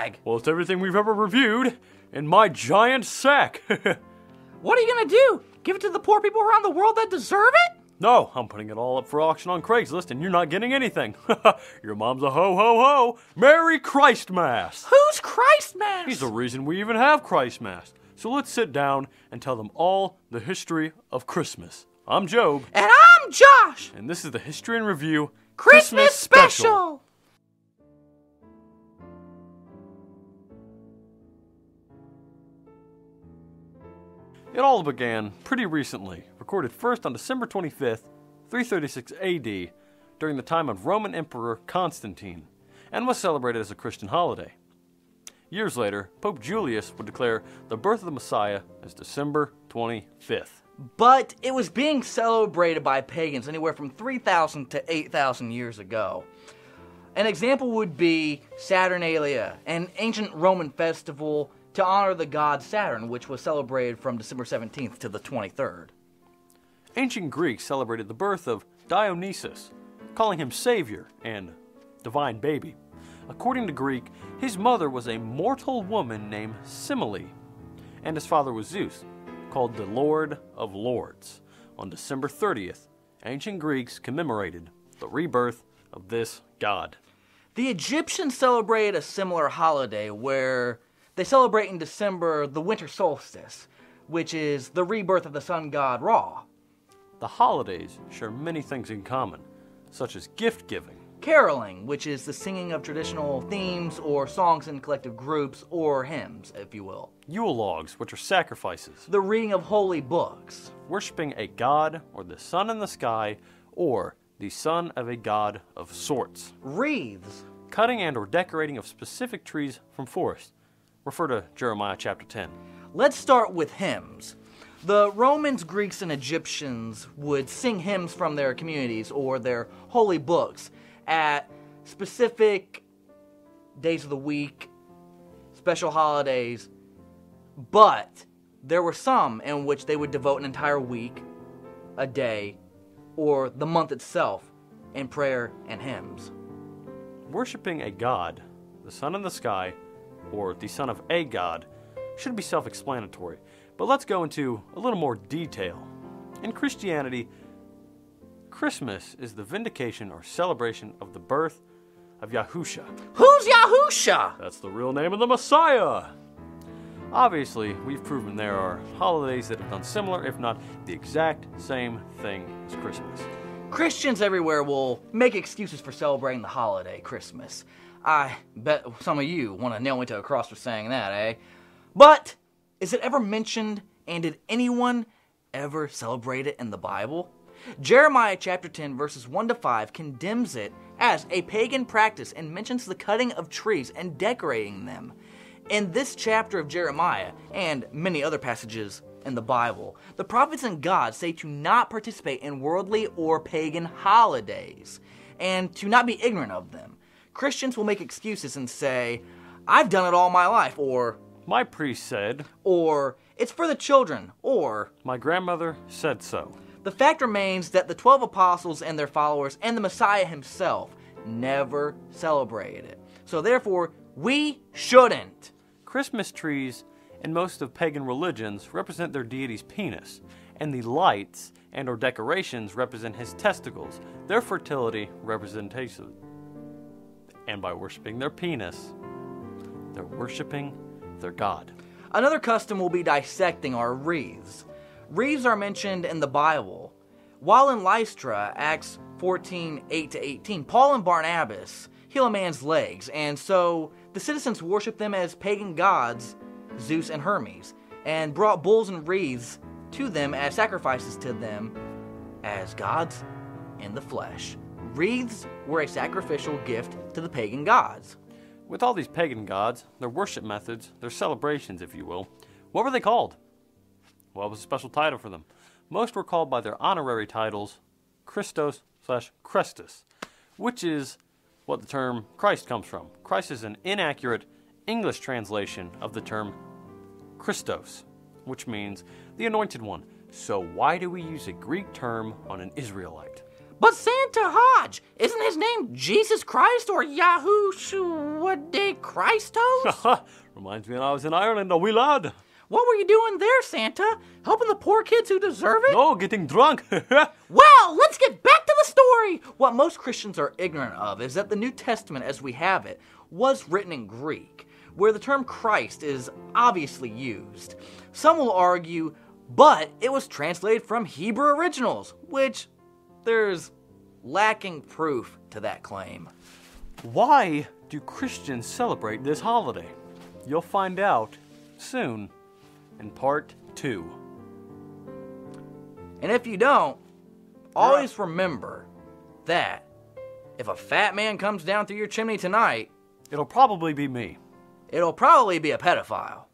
bag? Well, it's everything we've ever reviewed in my giant sack. What are you gonna do? Give it to the poor people around the world that deserve it? No, I'm putting it all up for auction on Craigslist, and you're not getting anything. Your mom's a ho-ho-ho. Merry Christmas! Who's Christmas? He's the reason we even have Christmas. So let's sit down and tell them all the history of Christmas. I'm Job. And I'm Josh. And this is the History and Review Christmas Special. It all began pretty recently, recorded first on December 25th, 336 AD, during the time of Roman Emperor Constantine, and was celebrated as a Christian holiday. Years later, Pope Julius would declare the birth of the Messiah as December 25th. But it was being celebrated by pagans anywhere from 3,000 to 8,000 years ago. An example would be Saturnalia, an ancient Roman festival to honor the god Saturn, which was celebrated from December 17th to the 23rd. Ancient Greeks celebrated the birth of Dionysus, calling him Savior and Divine Baby. According to Greek, his mother was a mortal woman named Semele, and his father was Zeus, called the Lord of Lords. On December 30th, ancient Greeks commemorated the rebirth of this god. The Egyptians celebrated a similar holiday where they celebrate in December the winter solstice, which is the rebirth of the sun god Ra. The holidays share many things in common, such as gift-giving, Caroling, which is the singing of traditional themes or songs in collective groups or hymns, if you will. Yule logs, which are sacrifices, The reading of holy books, worshiping a god or the sun in the sky, or the son of a god of sorts, wreaths, cutting and or decorating of specific trees from forests. Refer to Jeremiah chapter 10. Let's start with hymns. The Romans, Greeks, and Egyptians would sing hymns from their communities or their holy books at specific days of the week, special holidays, but there were some in which they would devote an entire week, a day, or the month itself in prayer and hymns. Worshipping a god, the sun in the sky, or the son of a god, should be self-explanatory, but let's go into a little more detail. In Christianity, Christmas is the vindication or celebration of the birth of Yahusha. Who's Yahusha? That's the real name of the Messiah. Obviously, we've proven there are holidays that have done similar, if not the exact same thing as Christmas. Christians everywhere will make excuses for celebrating the holiday, Christmas. I bet some of you want to nail me to a cross for saying that, eh? But, is it ever mentioned, and did anyone ever celebrate it in the Bible? Jeremiah chapter 10 verses 1 to 5 condemns it as a pagan practice and mentions the cutting of trees and decorating them. In this chapter of Jeremiah, and many other passages in the Bible, the prophets and God say to not participate in worldly or pagan holidays, and to not be ignorant of them. Christians will make excuses and say, I've done it all my life, or My priest said, or it's for the children, or my grandmother said so. the fact remains that the 12 apostles and their followers and the Messiah himself never celebrated it. So therefore, we shouldn't. Christmas trees in most of pagan religions represent their deity's penis, and the lights and or decorations represent his testicles, their fertility representation. And by worshiping their penis, they're worshiping their god. Another custom will be dissecting our wreaths. Wreaths are mentioned in the Bible. While in Lystra, Acts 14, 8-18, Paul and Barnabas heal a man's legs, and so the citizens worshiped them as pagan gods, Zeus and Hermes, and brought bulls and wreaths to them as sacrifices to them as gods in the flesh. Wreaths were a sacrificial gift to the pagan gods. With all these pagan gods, their worship methods, their celebrations, if you will, what were they called? Well, it was a special title for them. Most were called by their honorary titles, Christos/Christus, which is what the term Christ comes from. Christ is an inaccurate English translation of the term Christos, which means the anointed one. So why do we use a Greek term on an Israelite? But Santa Hodge, isn't his name Jesus Christ or Yahushua de Christos? Reminds me when I was in Ireland, a wee lad. What were you doing there, Santa? Helping the poor kids who deserve it? No, getting drunk. Well, let's get back to the story! What most Christians are ignorant of is that the New Testament as we have it was written in Greek, where the term Christ is obviously used. Some will argue, but it was translated from Hebrew originals, which there's lacking proof to that claim. Why do Christians celebrate this holiday? You'll find out soon in part 2. And if you don't, always remember that if a fat man comes down through your chimney tonight, It'll probably be me. it'll probably be a pedophile.